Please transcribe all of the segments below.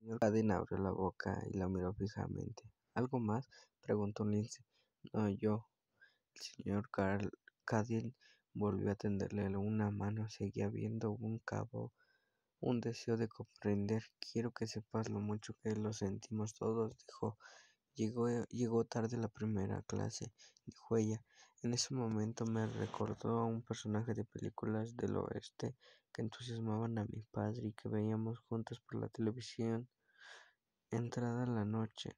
señor Caden abrió la boca y la miró fijamente. ¿Algo más? Preguntó Lindsay. No, yo. El señor Caden volvió a tenderle una mano. Seguía viendo un cabo, un deseo de comprender. Quiero que sepas lo mucho que lo sentimos todos, dijo. Llegó tarde la primera clase, dijo ella. En ese momento me recordó a un personaje de películas del oeste que entusiasmaban a mi padre y que veíamos juntos por la televisión. Entrada la noche,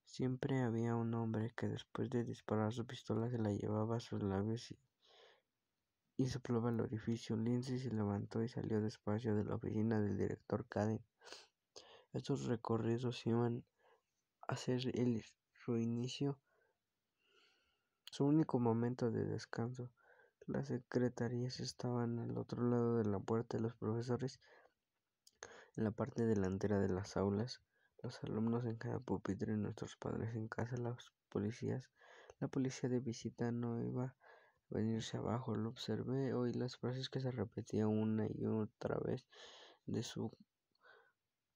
siempre había un hombre que después de disparar su pistola se la llevaba a sus labios y soplaba el orificio. Lindsay se levantó y salió despacio de la oficina del director Caden. Estos recorridos iban a ser su inicio, su único momento de descanso. Las secretarías estaban al otro lado de la puerta de los profesores, en la parte delantera de las aulas, los alumnos en cada pupitre y nuestros padres en casa, las policías. La policía de visita no iba a venirse abajo, lo observé, oí las frases que se repetían una y otra vez de su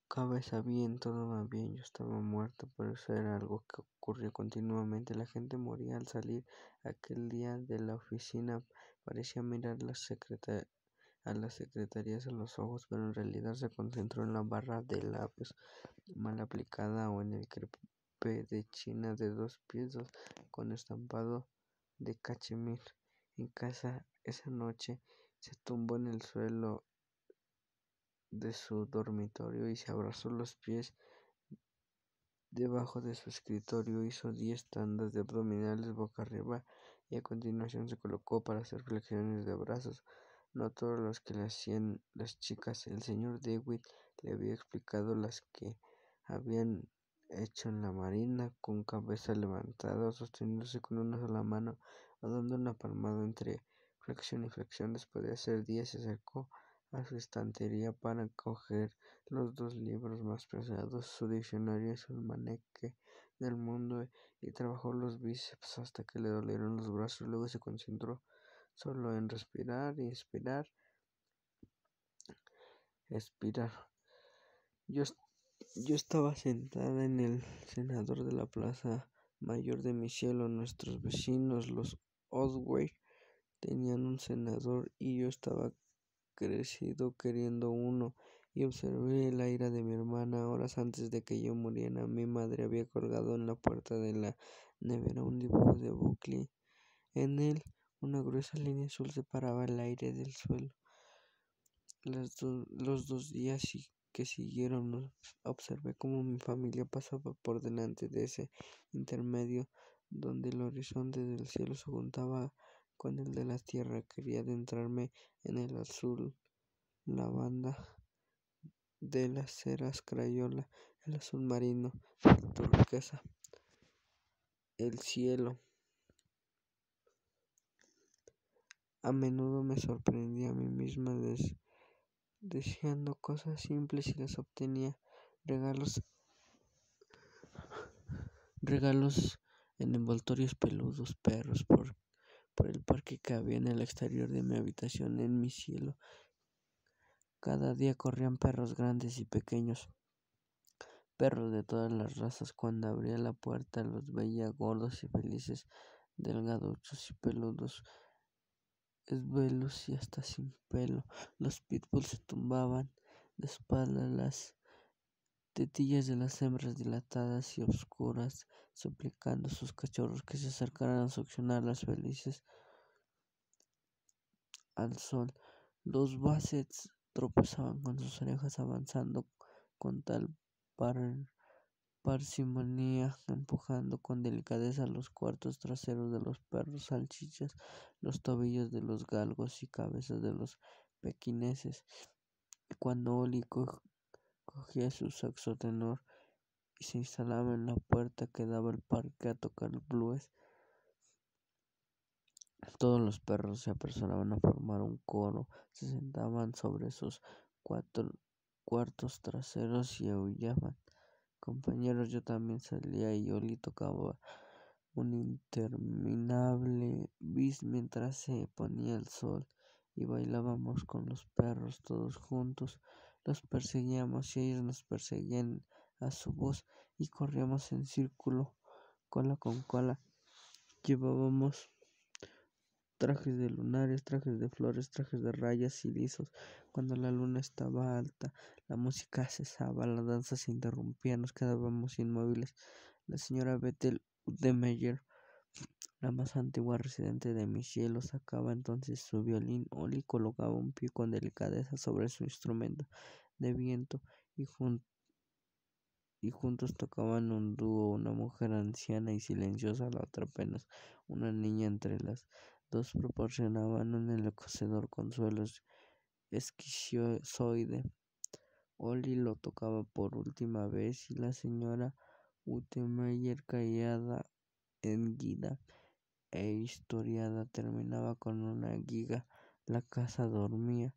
cabeza. Bien, todo va bien, yo estaba muerto, pero eso era algo que ocurría continuamente. La gente moría al salir aquel día de la oficina. Parecía mirar a las secretarías a los ojos, pero en realidad se concentró en la barra de labios mal aplicada o en el crepe de china de 2 piezas con estampado de cachemir. En casa esa noche se tumbó en el suelo de su dormitorio y se abrazó los pies debajo de su escritorio. Hizo 10 tandas de abdominales boca arriba y a continuación se colocó para hacer flexiones de brazos. No todas las que le hacían las chicas. El señor Dewitt le había explicado las que habían hecho en la marina, con cabeza levantada, sosteniéndose con una sola mano o dando una palmada entre flexión y flexión. Después de hacer 10 se acercó a su estantería para coger los 2 libros más pesados, su diccionario y su almanaque del mundo, y trabajó los bíceps hasta que le dolieron los brazos. Luego se concentró solo en respirar, inspirar, expirar. Yo, yo estaba sentada en el cenador de la plaza mayor de mi cielo. Nuestros vecinos, los Osweight, tenían un cenador y yo estaba crecido queriendo uno, y observé la ira de mi hermana. Horas antes de que yo muriera, mi madre había colgado en la puerta de la nevera un dibujo de Buckley. En él, una gruesa línea azul separaba el aire del suelo. Los 2 días que siguieron, observé cómo mi familia pasaba por delante de ese intermedio, donde el horizonte del cielo se juntaba con el de la tierra. Quería adentrarme en el azul lavanda de las ceras crayola, el azul marino, el turquesa, el cielo. A menudo me sorprendía a mí misma deseando cosas simples y las obtenía. Regalos en envoltorios peludos, perros por el parque que había en el exterior de mi habitación. En mi cielo cada día corrían perros grandes y pequeños, perros de todas las razas. Cuando abría la puerta los veía gordos y felices, delgaduchos y peludos, esbelos y hasta sin pelo. Los pitbulls se tumbaban de espaldas, las tetillas de las hembras dilatadas y oscuras, suplicando a sus cachorros que se acercaran a succionarlas felices al sol. Los bassets tropezaban con sus orejas, avanzando con tal parsimonia, empujando con delicadeza los cuartos traseros de los perros salchichas, los tobillos de los galgos y cabezas de los pequineses. Y cuando Oli cogía su saxo tenor y se instalaba en la puerta que daba al parque a tocar blues, todos los perros se apresuraban a formar un coro, se sentaban sobre sus cuartos traseros y aullaban. Compañeros, yo también salía y Oli tocaba un interminable bis mientras se ponía el sol, y bailábamos con los perros todos juntos. Los perseguíamos y ellos nos perseguían a su voz y corríamos en círculo, cola con cola. Llevábamos trajes de lunares, trajes de flores, trajes de rayas y lisos. Cuando la luna estaba alta, la música cesaba, la danza se interrumpía, nos quedábamos inmóviles. La señora Bethel Meyer, la más antigua residente de mi cielo, sacaba entonces su violín. Oli colocaba un pie con delicadeza sobre su instrumento de viento y, juntos tocaban un dúo, una mujer anciana y silenciosa, la otra apenas una niña. Entre las dos proporcionaban un enloquecedor consuelo esquizoide. Oli lo tocaba por última vez y la señora Uttemeyer, callada, erguida e historiada, terminaba con una giga. La casa dormía.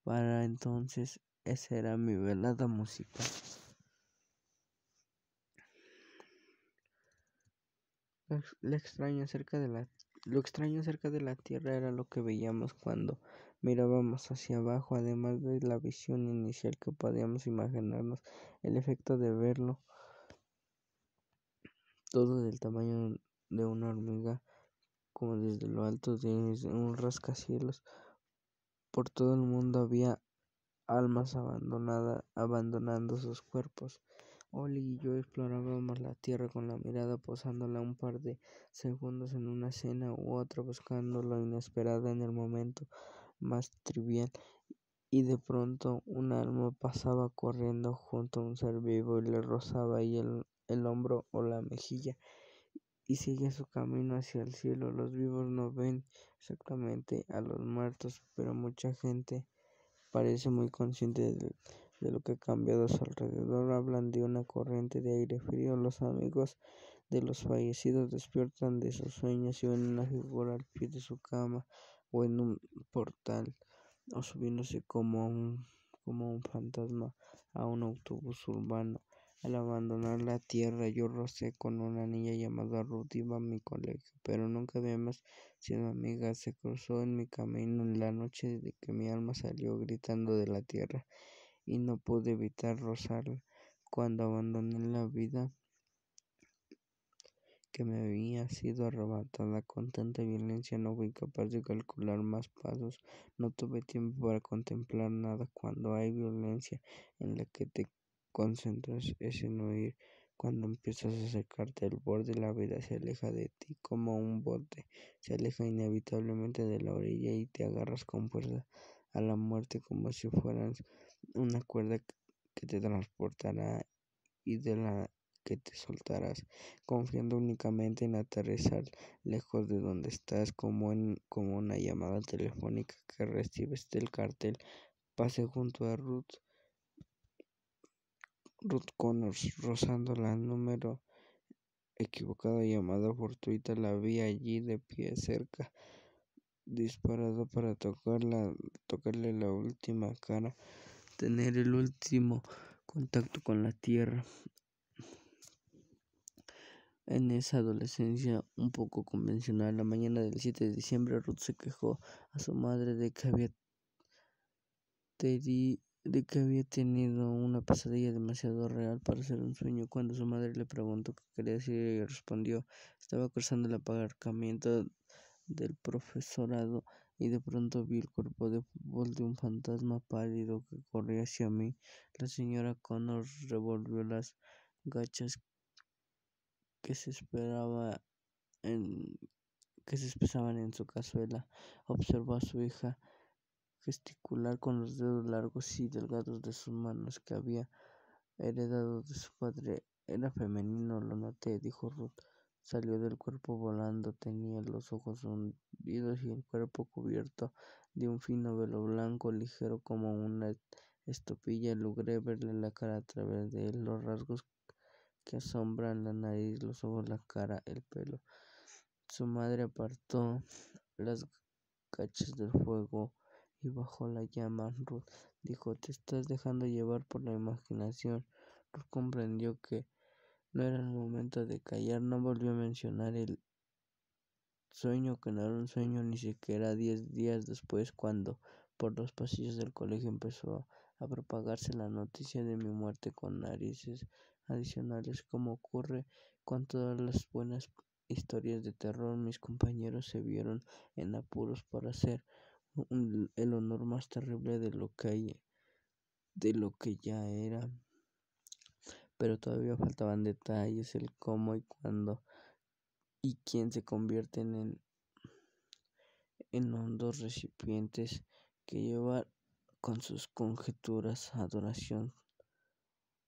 Para entonces, esa era mi velada musical. Lo extraño acerca de la Tierra era lo que veíamos cuando mirábamos hacia abajo, además de la visión inicial que podíamos imaginarnos, el efecto de verlo todo del tamaño de una hormiga, como desde lo alto de un rascacielos. Por todo el mundo había almas abandonando sus cuerpos. Oli y yo explorábamos la tierra con la mirada, posándola un par de segundos en una escena u otra, buscando lo inesperado en el momento más trivial, y de pronto un alma pasaba corriendo junto a un ser vivo y le rozaba ahí el hombro o la mejilla y seguía su camino hacia el cielo. Los vivos no ven exactamente a los muertos, pero mucha gente parece muy consciente de lo que ha cambiado a su alrededor. Hablan de una corriente de aire frío. Los amigos de los fallecidos despiertan de sus sueños y ven una figura al pie de su cama o en un portal o subiéndose como un fantasma a un autobús urbano. Al abandonar la tierra, yo rocé con una niña llamada Ruth. Iba a mi colegio, pero nunca habíamos sido amigas. Se cruzó en mi camino en la noche de que mi alma salió gritando de la tierra y no pude evitar rozarla. Cuando abandoné la vida que me había sido arrebatada con tanta violencia, no fui capaz de calcular más pasos. No tuve tiempo para contemplar nada. Cuando hay violencia en la que te concentras es en huir. Cuando empiezas a acercarte al borde, la vida se aleja de ti como un bote se aleja inevitablemente de la orilla y te agarras con fuerza a la muerte como si fueras una cuerda que te transportará y de la que te soltarás, confiando únicamente en aterrizar lejos de donde estás, como una llamada telefónica que recibes del cartel. Pasé junto a Ruth Connors, rozando la número equivocado, llamada fortuita. La vi allí de pie cerca, disparado para tocarle la última cara, tener el último contacto con la tierra. En esa adolescencia un poco convencional, la mañana del 7 de diciembre, Ruth se quejó a su madre de que había tenido una pesadilla demasiado real para ser un sueño. Cuando su madre le preguntó qué quería decir, ella respondió: estaba cruzando el aparcamiento del profesorado y de pronto vi el cuerpo de fútbol de un fantasma pálido que corría hacia mí. La señora Connor revolvió las gachas que se esperaba en que se espesaban en su cazuela. Observó a su hija gesticular con los dedos largos y delgados de sus manos que había heredado de su padre. Era femenino, lo noté, dijo Ruth. Salió del cuerpo volando, tenía los ojos hundidos y el cuerpo cubierto de un fino velo blanco, ligero como una estopilla. Logré verle la cara a través de él, los rasgos que asombran, la nariz, los ojos, la cara, el pelo. Su madre apartó las gachas del fuego y bajó la llama. Ruth dijo: te estás dejando llevar por la imaginación. Ruth comprendió que no era el momento de callar. No volvió a mencionar el sueño, que no era un sueño, ni siquiera 10 días después, cuando por los pasillos del colegio empezó a propagarse la noticia de mi muerte con narices adicionales, como ocurre con todas las buenas historias de terror. Mis compañeros se vieron en apuros para hacer el honor más terrible de lo que ya era, pero todavía faltaban detalles, el cómo y cuándo y quién se convierten en hondos recipientes que llevan con sus conjeturas adoración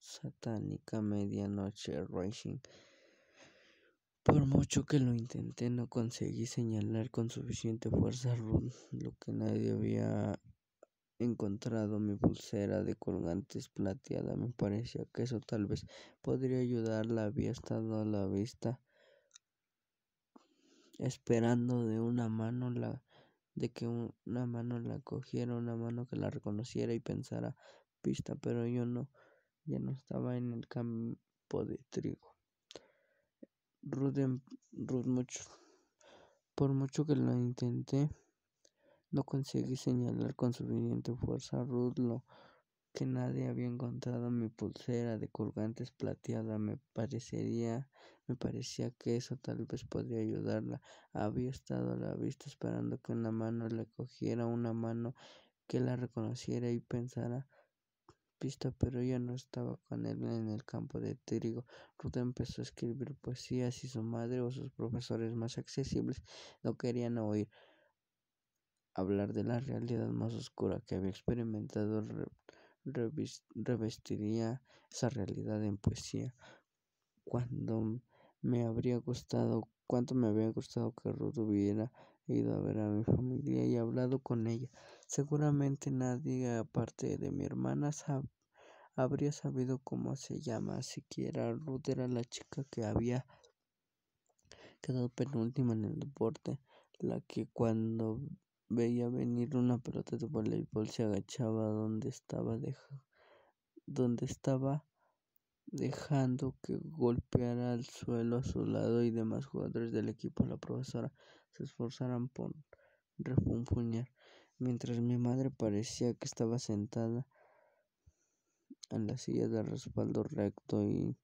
satánica. Medianoche Rising. Por mucho que lo intenté, no conseguí señalar con suficiente fuerza a Ruth, lo que nadie había encontrado mi pulsera de colgantes plateada. Me parecía que eso tal vez podría ayudarla. Había estado a la vista, esperando de que una mano la cogiera, una mano que la reconociera y pensara pista, pero ya no estaba en el campo de trigo. Ruth, por mucho que lo intenté, no conseguí señalar con suficiente fuerza a Ruth, lo que nadie había encontrado mi pulsera de colgantes plateada. Me parecía que eso tal vez podría ayudarla. Había estado a la vista esperando que una mano le cogiera, una mano que la reconociera y pensara pista, pero ella no estaba con él en el campo de trigo. Ruth empezó a escribir poesías y su madre o sus profesores más accesibles no querían oír hablar de la realidad más oscura que había experimentado. Revestiría esa realidad en poesía. Cuánto me habría gustado que Ruth hubiera ido a ver a mi familia y hablado con ella. Seguramente nadie aparte de mi hermana habría sabido cómo se llama siquiera. Ruth era la chica que había quedado penúltima en el deporte, la que cuando veía venir una pelota de voleibol se agachaba donde estaba dejando que golpeara al suelo a su lado y demás jugadores del equipo. La profesora se esforzaran por refunfuñar, mientras mi madre parecía que estaba sentada en la silla de respaldo recto y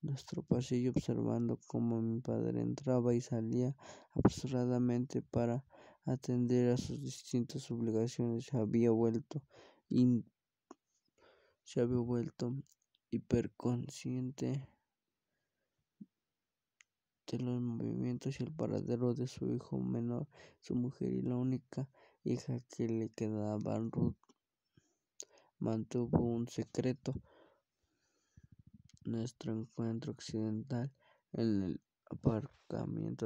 nuestro pasillo, observando cómo mi padre entraba y salía apresuradamente para atender a sus distintas obligaciones. Se había vuelto hiperconsciente de los movimientos y el paradero de su hijo menor, su mujer y la única hija que le quedaba. Ruth mantuvo un secreto nuestro encuentro accidental en el aparcamiento